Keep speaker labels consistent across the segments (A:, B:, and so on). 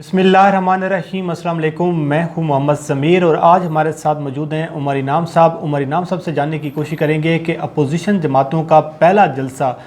A: बिस्मिल्लाहिर्रहमानिर्रहीम। अस्सलाम वालेकुम। मैं हूं मोहम्मद ज़मीर और आज हमारे साथ मौजूद हैं उमर इनाम साहब। उमर इनाम साहब से जानने की कोशिश करेंगे कि अपोजिशन जमातों का पहला जलसा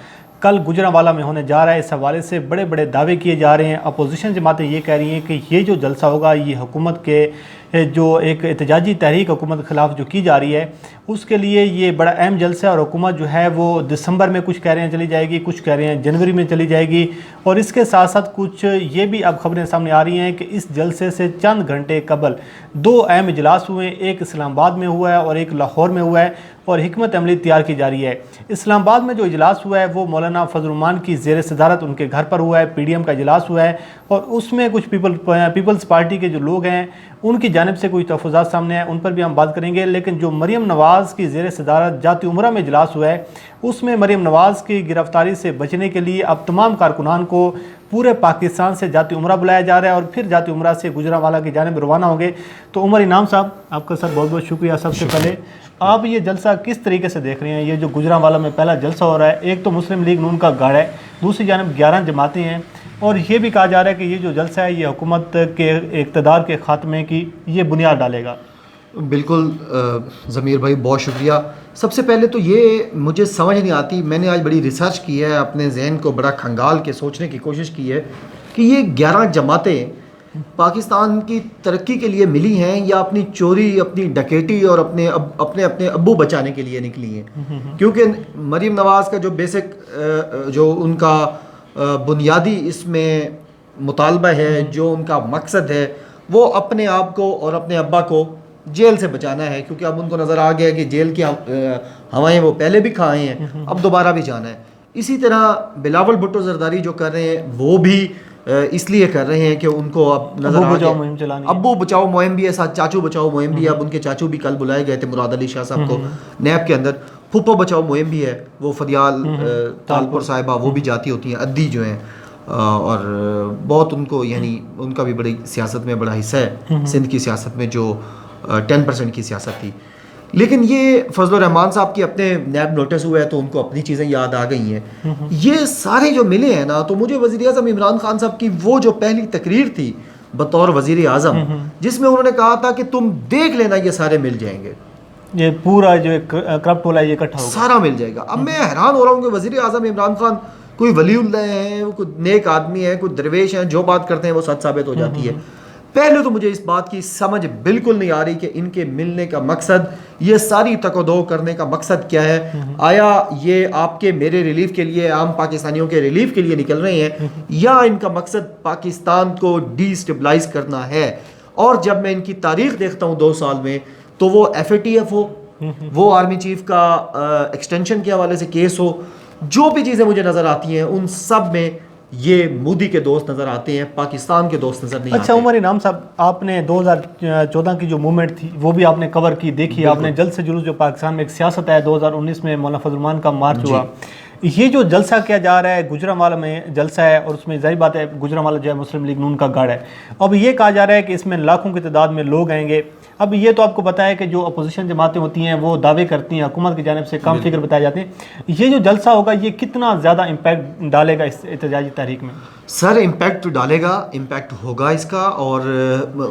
A: कल गुजरांवाला में होने जा रहा है। इस हवाले से बड़े बड़े दावे किए जा रहे हैं। अपोजिशन जमातें ये कह रही हैं कि ये जो जलसा होगा ये हुकूमत के जो एक एहतजाजी तहरीक हुकूमत के ख़िलाफ़ जो की जा रही है उसके लिए ये बड़ा अहम जलसा है। और हुकूमत जो है वो दिसंबर में कुछ कह रहे हैं चली जाएगी, कुछ कह रहे हैं जनवरी में चली जाएगी। और इसके साथ साथ कुछ ये भी अब खबरें सामने आ रही हैं कि इस जलसे से चंद घंटे कबल दो अहम इजलास हुए, एक इस्लामाबाद में हुआ है और एक लाहौर में हुआ है और हिकमत अमली तैयार की जा रही है। इस्लामाबाद में जो इजलास हुआ है वो मौलाना फजल रहमान की ज़ेर सदारत उनके घर पर हुआ है। PDM का इजलास हुआ है और उसमें कुछ पीपल्स पार्टी के जो लोग हैं उनकी जानिब से कुछ तहफ़्फ़ुज़ात सामने आए, उन पर भी हम बात करेंगे। लेकिन जो मरीम नवाज़ की ज़ेर सदारत जाती उमरा में इजलास हुआ है उसमें मरीम नवाज़ की गिरफ़्तारी से बचने के लिए अब तमाम कारकुनान को पूरे पाकिस्तान से जाती उमरा बुलाया जा रहा है और फिर जाती उमरा से गुजरांवाला की जानिब रवाना होंगे। तो उमर इनाम साहब आपका सर बहुत बहुत शुक्रिया। सबसे पहले आप ये जलसा किस तरीके से देख रहे हैं? ये जो गुजरांवाला में पहला जलसा हो रहा है, एक तो मुस्लिम लीग नून का गढ़ है, दूसरी जानिब 11 जमातें हैं और ये भी कहा जा रहा है कि ये जो जलसा है ये हुकूमत के इक़्तिदार के ख़ात्मे की ये बुनियाद डालेगा।
B: बिल्कुल ज़मीर भाई बहुत शुक्रिया। सबसे पहले तो ये मुझे समझ नहीं आती, मैंने आज बड़ी रिसर्च की है, अपने जहन को बड़ा खंगाल के सोचने की कोशिश की है कि ये 11 जमातें पाकिस्तान की तरक्की के लिए मिली हैं या अपनी चोरी, अपनी डकैती और अपने अपने अब्बू बचाने के लिए निकली हैं। क्योंकि मरीम नवाज़ का जो बेसिक जो उनका बुनियादी इसमें मुतालबा है, जो उनका मकसद है वो अपने आप को और अपने अब्बा को जेल से बचाना है। क्योंकि अब उनको नज़र आ गया कि जेल की हवाएं वो पहले भी खाए हैं, अब दोबारा भी जाना है। इसी तरह बिलावल भुट्टो जरदारी जो कर रहे हैं वो भी इसलिए कर रहे हैं कि उनको अब नजर आ गया अब्बू बचाओ मुहिम भी है, साथ चाचू बचाओ मुहिम भी है। अब उनके चाचू भी कल बुलाए गए थे मुराद अली शाह साहब को नैब के अंदर। फूफो बचाओ मुहिम भी है, वो फदियाल तालपुर साहिबा वो भी जाती होती हैं, अद्दी जो हैं और बहुत उनको यानी उनका भी बड़ी सियासत में बड़ा हिस्सा है, सिंध की सियासत में जो 10% की सियासत थी। लेकिन ये फजल रहमान साहब की अपने नैब नोटिस हुआ है तो उनको अपनी चीज़ें याद आ गई हैं। ये सारे जो मिले हैं ना, तो मुझे वज़ीर आज़म इमरान खान साहब की वो जो पहली तकरीर थी बतौर वज़ीर आज़म जिसमें उन्होंने कहा था कि तुम देख लेना ये सारे मिल जाएंगे,
A: ये पूरा जो करप्ट वाला ये इकट्ठा होगा,
B: सारा मिल जाएगा। अब मैं हैरान हो रहा हूँ कि वज़ीर आज़म इमरान खान कोई वलीउल्लाह हैं, कोई नेक आदमी है, कोई दरवेश हैं, जो बात करते हैं वो सच साबित हो जाती है। पहले तो मुझे इस बात की समझ बिल्कुल नहीं आ रही कि इनके मिलने का मकसद, ये सारी तकोदो करने का मकसद क्या है। आया ये आपके मेरे रिलीफ के लिए, आम पाकिस्तानियों के रिलीफ के लिए निकल रहे हैं या इनका मकसद पाकिस्तान को डिस्टेबलाइज करना है। और जब मैं इनकी तारीख देखता हूँ 2 साल में, तो वो FATF हो, वो आर्मी चीफ का एक्सटेंशन के हवाले से केस हो, जो भी चीज़ें मुझे नज़र आती हैं उन सब में ये मोदी के दोस्त नज़र आते हैं, पाकिस्तान के दोस्त नज़र नहीं आते।
A: अच्छा उमर इनाम साहब, आपने 2014 की जो मूवमेंट थी वो भी आपने कवर की, देखी आपने। जल्द से जुलूस जो पाकिस्तान में एक सियासत है, 2019 में मौलाना फजल रहमान का मार्च हुआ, ये जो जलसा किया जा रहा है गुजरांवाला में जलसा है और उसमें जाहिर बात है गुजरांवाला जो है मुस्लिम लीग नून का गढ़ है। अब ये कहा जा रहा है कि इसमें लाखों की तादाद में लोग आएंगे। अब ये तो आपको पता है कि जो अपोजिशन जमातें होती हैं वो दावे करती हैं, हुकूमत की जानिब से कम फिगर बताए जाते हैं। ये जो जलसा होगा ये कितना ज़्यादा इम्पैक्ट डालेगा इस एहतजाजी तहरीक में?
B: सर इम्पैक्ट तो डालेगा, इम्पैक्ट होगा इसका। और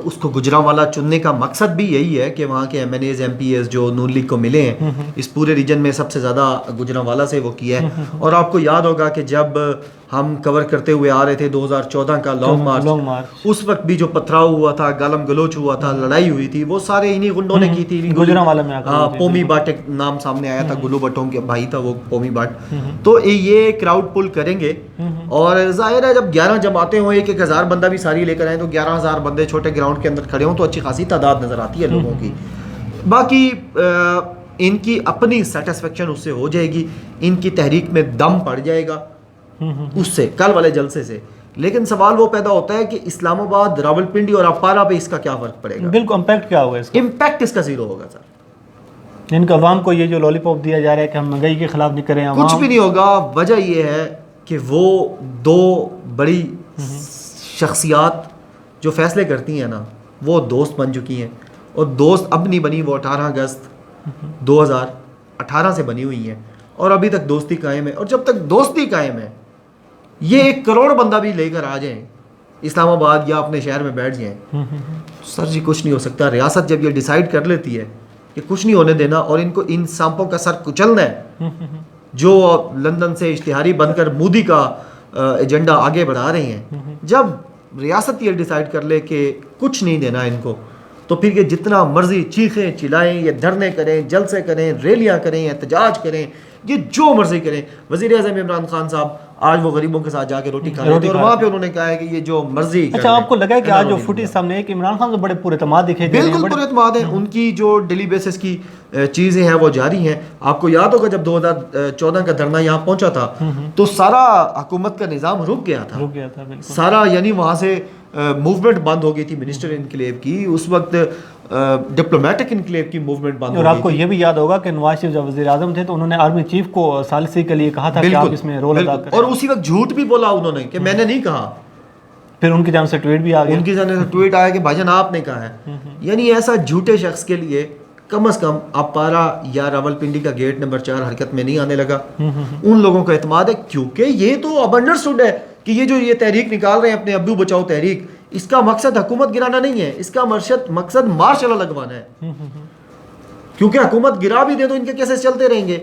B: उसको गुजरांवाला चुनने का मकसद भी यही है कि वहाँ के MNAs MPs जो नून लीग को मिले हैं, इस पूरे रीजन में सबसे ज़्यादा गुजरांवाला से वो किया है। और आपको याद होगा कि जब हम कवर करते हुए आ रहे थे 2014 का लॉन्ग मार्च, उस वक्त भी जो पथराव हुआ था, गालम गलोच हुआ था, लड़ाई हुई थी, वो सारे इन्हीं गुंडों ने की थी।
A: गुजरांवाला में
B: पोमी बाट एक नाम सामने आया था, गुल्लू भट्टों के भाई था वो पोमी बाट। तो ये क्राउड पुल करेंगे और जाहिर है जब 11 जमातें हों, 1,000 बंदा भी सारी लेकर आए तो 11,000 बंदे छोटे ग्राउंड के अंदर खड़े हों तो अच्छी खासी तादाद नजर आती है लोगों की। बाकी इनकी अपनी सेटिस्फेक्शन उससे हो जाएगी, इनकी तहरीक में दम पड़ जाएगा उससे, कल वाले जलसे से। लेकिन सवाल वो पैदा होता है कि इस्लामाबाद, रावलपिंडी और अपारा पे इसका क्या फर्क पड़ेगा?
A: बिल्कुल इम्पैक्ट क्या होगा इसका?
B: इम्पैक्ट इसका जीरो होगा सर।
A: इनका अवाम को ये जो लॉलीपॉप दिया जा रहा है कि हम महंगाई के खिलाफ नहीं करें,
B: कुछ भी नहीं होगा। वजह ये है कि वो 2 बड़ी शख्सियात जो फैसले करती हैं ना, वो दोस्त बन चुकी हैं। और दोस्त अब नहीं बनी, वो 18 अगस्त 2018 से बनी हुई हैं और अभी तक दोस्ती कायम है। और जब तक दोस्ती कायम है, ये 1 करोड़ बंदा भी लेकर आ जाए اسلام آباد یا اپنے شہر میں بیٹھ جائیں. سر جی کچھ نہیں ہو سکتا. ریاست جب یہ ڈیسائیڈ کر لیتی ہے کہ کچھ نہیں ہونے دینا اور ان کو ان سانپوں کا سر کچلنا ہے جو لندن سے اشتہاری بن کر مودی کا ایجنڈا آگے بڑھا رہے ہیں, جب ریاست یہ ڈیسائیڈ کر لے کہ کچھ نہیں دینا ان کو, تو پھر یہ جتنا مرضی چیخیں چلائیں, یہ دھرنے کریں, جلسے کریں, ریلیاں کریں, احتجاج کریں, یہ جو مرضی کریں. وزیر اعظم عمران خان صاحب آج وہ غریبوں کے ساتھ جا کے روٹی کھا رہے تھے اور وہاں پہ انہوں نے کہا ہے کہ یہ جو مرضی.
A: اچھا, آپ کو لگا ہے کہ آج جو فوٹیج سامنے ہے کہ عمران خان تو بڑے پورے اعتماد دکھے دے رہے ہیں؟
B: بالکل پورے اعتماد ہیں. ان کی جو ڈیلی بیسس کی چیزیں ہیں وہ جاری ہیں. آپ کو یاد ہوگا جب 2014 کا دھرنا یہاں پہنچا تھا تو سارا حکومت کا نظام رک گیا تھا سارا, یعنی وہاں سے موومنٹ بند ہو گئی تھی منسٹر انکلیو کی. اس وقت ڈپلومیٹک انکلیو کی موومنٹ بند ہو گئی.
A: اور آپ کو یہ بھی یاد ہوگا کہ نواز شریف جب وزیر اعظم تھے تو انہوں نے آرمی چیف کو ثالثی کے لیے کہا تھا کہ آپ اس میں رول ادا کریں,
B: اور اسی وقت جھوٹ بھی بولا انہوں نے کہ میں نے نہیں کہا.
A: پھر ان کی جانب سے ٹویٹ بھی آ گیا,
B: ان کی جانب سے ٹویٹ آیا کہ بھائی جان آپ نے کہا ہے. یعنی ایسا جھوٹے شخص کے لیے کم از کم اب پارا یا راولپنڈی کا گیٹ نمبر 4 حرکت میں نہیں آنے لگا. ان لوگوں کو اعتماد ہے کیونکہ یہ تو اب انڈرسٹوڈ ہے کہ یہ جو یہ تحریک نکال رہے ہیں اپنے ابو بچاؤ تحریک, اس کا مقصد حکومت گرانا نہیں ہے, اس کا مقصد مارشل لا لگوانا ہے. کیونکہ حکومت گرا بھی دے تو ان کے کیسے چلتے رہیں گے,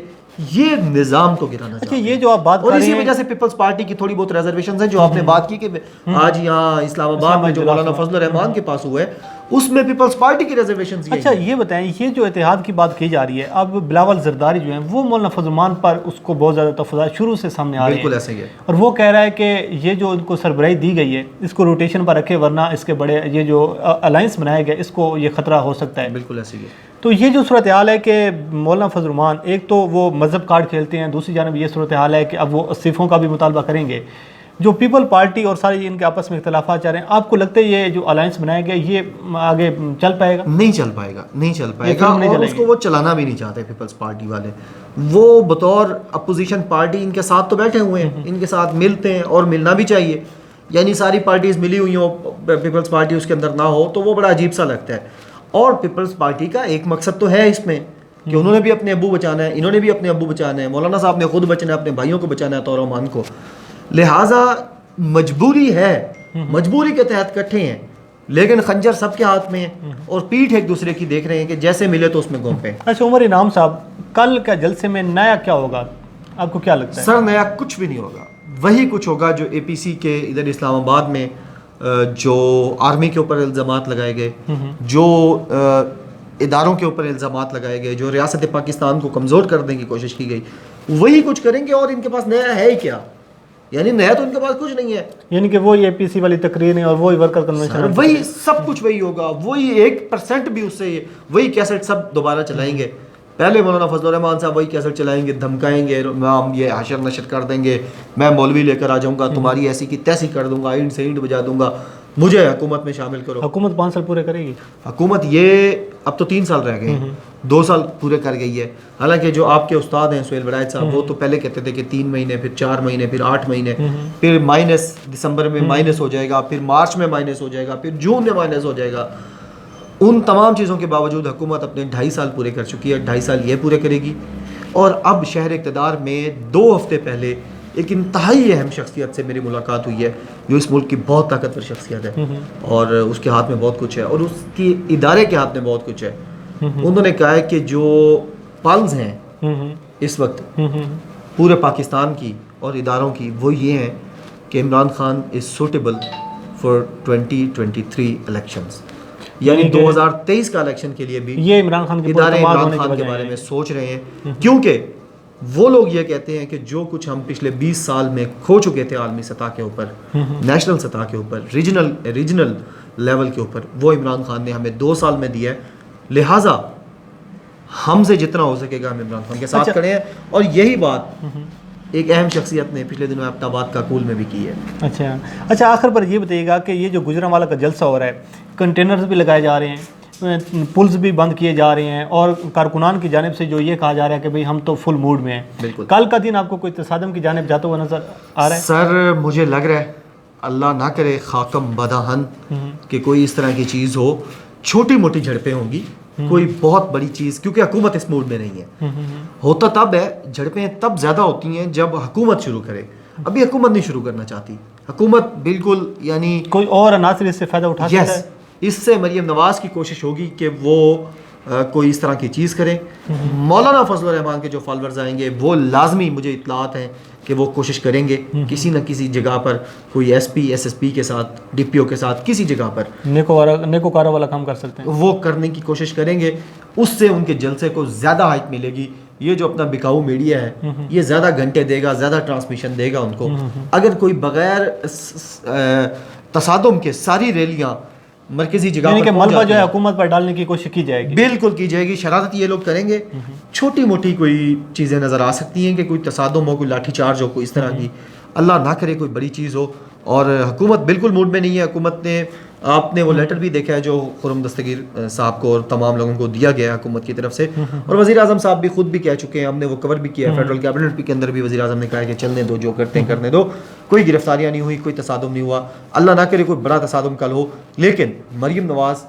B: یہ نظام کو گرانا چاہتے ہیں.
A: یہ جو آپ بات کر رہے ہیں,
B: اور اسی وجہ سے پیپلز پارٹی کی تھوڑی بہت ریزرویشنز ہیں جو آپ نے بات کی کہ آج یہاں اسلام آباد میں جو مولانا فضل الرحمان کے پاس ہوا ہے اس میں پیپلز پارٹی کی ریزرویشنز.
A: اچھا یہ بتائیں, یہ جو اتحاد کی بات کی جا رہی ہے, اب بلاول زرداری جو ہیں وہ مولانا فضل الرحمان پر اس کو بہت زیادہ تفضیلات شروع سے سامنے آ رہے ہیں.
B: بالکل ایسا ہی ہے.
A: اور وہ کہہ رہا ہے کہ یہ جو ان کو سربراہی دی گئی ہے اس کو روٹیشن پر رکھے, ورنہ اس کے بڑے یہ جو الائنس بنایا گیا اس کو یہ خطرہ ہو سکتا ہے.
B: بالکل ایسا ہی ہے.
A: تو یہ جو صورتحال ہے کہ مولانا فضل الرحمان ایک تو وہ مذہب کارڈ کھیلتے ہیں, دوسری جانب یہ صورتحال ہے کہ اب وہ استعفوں کا بھی مطالبہ کریں گے. جو پیپل پارٹی اور سارے ان کے آپس میں اختلافات چل رہے ہیں, آپ کو لگتا ہے یہ جو الائنس بنایا گیا یہ آگے چل پائے گا؟
B: نہیں چل پائے گا اور اس کو وہ چلانا بھی نہیں چاہتے پیپلز پارٹی والے. وہ بطور اپوزیشن پارٹی ان کے ساتھ تو بیٹھے ہوئے ہیں, ان کے ساتھ ملتے ہیں اور ملنا بھی چاہیے. یعنی ساری پارٹیز ملی ہوئی ہوں, پیپلز پارٹی اس کے اندر نہ ہو تو وہ بڑا عجیب سا لگتا ہے. اور پیپلز پارٹی کا ایک مقصد تو ہے اس میں کہ انہوں نے بھی اپنے ابو بچانا ہے, انہوں نے بھی اپنے ابو بچانا ہے, مولانا صاحب نے خود بچنا ہے, اپنے بھائیوں کو بچانا ہے, طور عمان کو. لہٰذا مجبوری ہے, مجبوری کے تحت کٹھے ہیں, لیکن خنجر سب کے ہاتھ میں ہے اور پیٹھ ایک دوسرے کی دیکھ رہے ہیں کہ جیسے ملے تو اس میں گھونپیں.
A: اچھا عمر انعام صاحب, کل کا جلسے میں نیا کیا ہوگا, آپ کو کیا لگتا ہے؟
B: سر نیا کچھ بھی نہیں ہوگا, وہی کچھ ہوگا جو اے پی سی کے ادھر اسلام آباد میں جو آرمی کے اوپر الزامات لگائے گئے, جو اداروں کے اوپر الزامات لگائے گئے, جو ریاست پاکستان کو کمزور کرنے کی کوشش کی گئی, وہی کچھ کریں گے. اور ان کے پاس نیا ہے ہی کیا, یعنی نیا تو ان کے پاس کچھ نہیں ہے.
A: یعنی کہ وہی اے پی سی والی تقریر اور وہی ورکر کنونشن,
B: وہی سب کچھ وہی ہوگا, وہی 1% بھی اس سے وہی کیسٹ سب دوبارہ چلائیں گے. پہلے مولانا فضل الرحمان صاحب وہی کیسٹ چلائیں گے, دھمکائیں گے, ہم یہ حشر نشر کر دیں گے, میں مولوی لے کر آ جاؤں گا, تمہاری ایسی کی تیسی کر دوں گا, اینٹ سے اینٹ بجا دوں گا, مجھے حکومت میں شامل کرو.
A: حکومت 5 سال پورے کرے گی.
B: حکومت یہ اب تو 3 سال رہ گئے, 2 سال پورے کر گئی ہے. حالانکہ جو آپ کے استاد ہیں سہیل وڑائچ صاحب, وہ تو پہلے کہتے تھے کہ 3 مہینے, پھر 4 مہینے, پھر 8 مہینے, پھر مائنس دسمبر میں مائنس ہو جائے گا, پھر مارچ میں مائنس ہو جائے گا, پھر جون میں مائنس ہو جائے گا. ان تمام چیزوں کے باوجود حکومت اپنے 2.5 سال پورے کر چکی ہے, 2.5 سال یہ پورے کرے گی. اور اب شہر اقتدار میں 2 ہفتے پہلے ایک انتہائی اہم شخصیت سے میری ملاقات ہوئی ہے جو اس ملک کی بہت طاقتور شخصیت ہے اور اس کے ہاتھ میں بہت کچھ ہے اور اس کی ادارے کے ہاتھ میں بہت کچھ ہے. انہوں نے کہا ہے کہ جو پلز ہیں اس وقت پورے پاکستان کی اور اداروں کی, وہ یہ ہیں کہ Imran Khan is suitable for 2023 elections. یعنی 2023 کا الیکشن کے لیے بھی
A: یہ عمران خان
B: ادارے عمران خان کے بارے میں سوچ رہے ہیں, کیونکہ وہ لوگ یہ کہتے ہیں کہ جو کچھ ہم پچھلے 20 سال میں کھو چکے تھے عالمی سطح کے اوپر, نیشنل سطح کے اوپر, ریجنل لیول کے اوپر, وہ عمران خان نے ہمیں 2 سال میں دیا ہے. لہٰذا ہم سے جتنا ہو سکے گا ہم عمران خان کے ساتھ کھڑے ہیں. اور یہی بات ایک اہم شخصیت نے پچھلے دنوں اپنا بات کاکول میں بھی کی ہے.
A: اچھا آخر پر یہ بتائیے گا کہ یہ جو گجرانوالہ کا جلسہ ہو رہا ہے, کنٹینرز بھی لگائے جا رہے ہیں, پلز بھی بند کیے جا رہے ہیں, اور کارکنان کی جانب سے جو یہ کہا جا رہا ہے کہ بھئی ہم تو فل موڈ میں ہیں. کل کا دن آپ کو کوئی تصادم کی جانب جاتا ہوا نظر آ رہا ہے؟
B: سر مجھے لگ رہا ہے, اللہ نہ کرے خاکم بدہن, کہ کوئی اس طرح کی چیز ہو. چھوٹی موٹی جھڑپیں ہوں گی, کوئی بہت بڑی چیز, کیونکہ حکومت اس موڈ میں نہیں ہے. ہوتا تب ہے, جھڑپیں تب زیادہ ہوتی ہیں جب حکومت شروع کرے. ابھی حکومت نہیں شروع کرنا چاہتی, हुकूमत बिल्कुल यानी
A: कोई और अनासर इससे फ़ायदा उठा सकता
B: यस,
A: है?
B: इससे मरीम नवाज़ की कोशिश होगी कि वो कोई इस तरह की चीज़ करें। मौलाना फजल रहमान के जो फॉलोअर्स आएंगे वो लाजमी, मुझे इत्तलात हैं कि वो कोशिश करेंगे किसी न किसी जगह पर कोई एसपी एसएसपी के साथ, डीपीओ के साथ, किसी जगह पर
A: नेकोकारा वाला काम कर सकते हैं,
B: वो करने की कोशिश करेंगे। उससे उनके जलसे को ज़्यादा हाइट मिलेगी। ये जो अपना बिकाऊ मीडिया है ये ज़्यादा घंटे देगा, ज़्यादा ट्रांसमिशन देगा उनको। अगर कोई बगैर तसादुम के सारी रैलियाँ मरकजी जगह
A: यानी कि
B: पर
A: मलबा जो है हुकूमत पर डालने की कोशिश की जाएगी,
B: बिल्कुल की जाएगी। शरारत ये लोग करेंगे, छोटी मोटी कोई चीज़ें नज़र आ सकती हैं कि कोई तसादुम हो, कोई लाठीचार्ज हो, कोई इस तरह की, अल्लाह ना करे कोई बड़ी चीज़ हो। और हुकूमत बिल्कुल मूड में नहीं है। हुकूमत ने, आपने वो लेटर भी देखा है जो खुर्रम दस्तगीर साहब को और तमाम लोगों को दिया गया है हुकूमत की तरफ से, और वज़ीर आज़म साहब भी खुद भी कह चुके हैं, हमने वो कवर भी किया है फेडरल कैबिनेट के अंदर भी। वज़ीर आज़म ने कहा है कि चलने दो, जो करते हैं करने दो, कोई गिरफ्तारियाँ नहीं हुई, कोई तसादुम नहीं हुआ, अल्लाह ना करे कोई बड़ा तसादुम कल हो। लेकिन मरीम नवाज़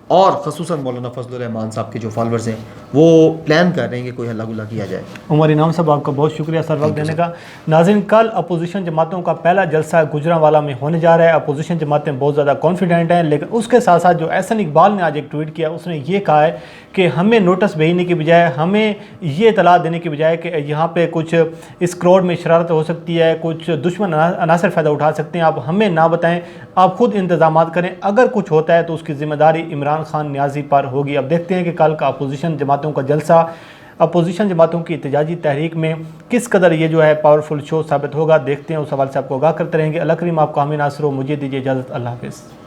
B: और ख़ुसूसन मौलाना फजल रहमान साहब के जो फॉलोअर्स हैं वो प्लान कर रहे हैं कि कोई हल्ला गुल्ला किया जाए।
A: उमर इनाम साहब आपका बहुत शुक्रिया सर वक्त देने का। नाज़रीन, कल अपोजिशन जमातों का पहला जलसा गुजरांवाला में होने जा रहा है। अपोजिशन जमातें बहुत ज़्यादा कॉन्फिडेंट हैं, लेकिन उसके साथ साथ जो एहसन इकबाल ने आज एक ट्वीट किया, उसने ये कहा है कि हमें नोटिस भेजने की बजाय, हमें ये इतला देने की बजाय कि यहाँ पे कुछ इस क्राउड में शरारत हो सकती है, कुछ दुश्मन अनासर फ़ायदा उठा सकते हैं, आप हमें ना बताएं, आप खुद इंतजाम करें, अगर कुछ होता है तो उसकी ज़िम्मेदारी इमरान खान न्याजी पर होगी। अब देखते हैं कि कल का अपोजिशन जमातों का जलसा अपोजिशन जमातों की एहतजाजी तहरीक में किस कदर ये जो है पावरफुल शो साबित होगा। देखते हैं, उस हवाले से आपको आगाह करते रहेंगे। अल्लाह करीम आपको हमें नासर, मुझे दीजिए इजाज़त। अल्लाह हाफ़िज़।